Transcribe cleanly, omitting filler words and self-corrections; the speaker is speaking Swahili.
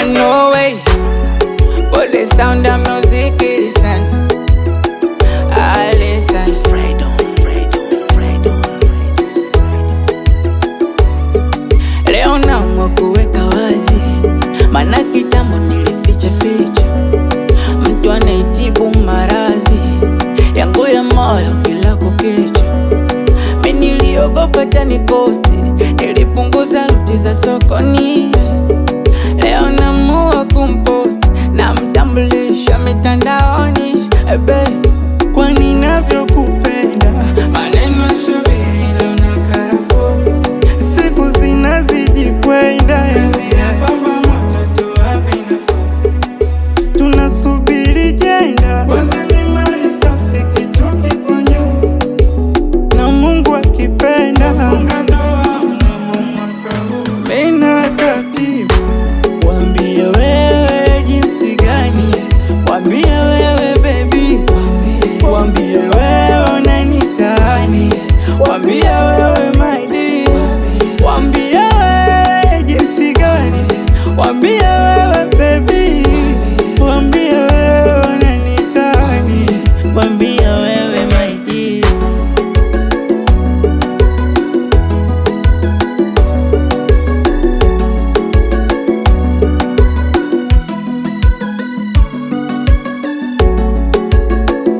no way. But the sound of music listen. I listen. Leo naamua kuweka wazi, maana kitambo nilificha ficha. Mtu anaitibu maradhi yangu ya moyo kila kukicha. Mimi niliogopa tanikosti, nilipunguza ruti za sokoni.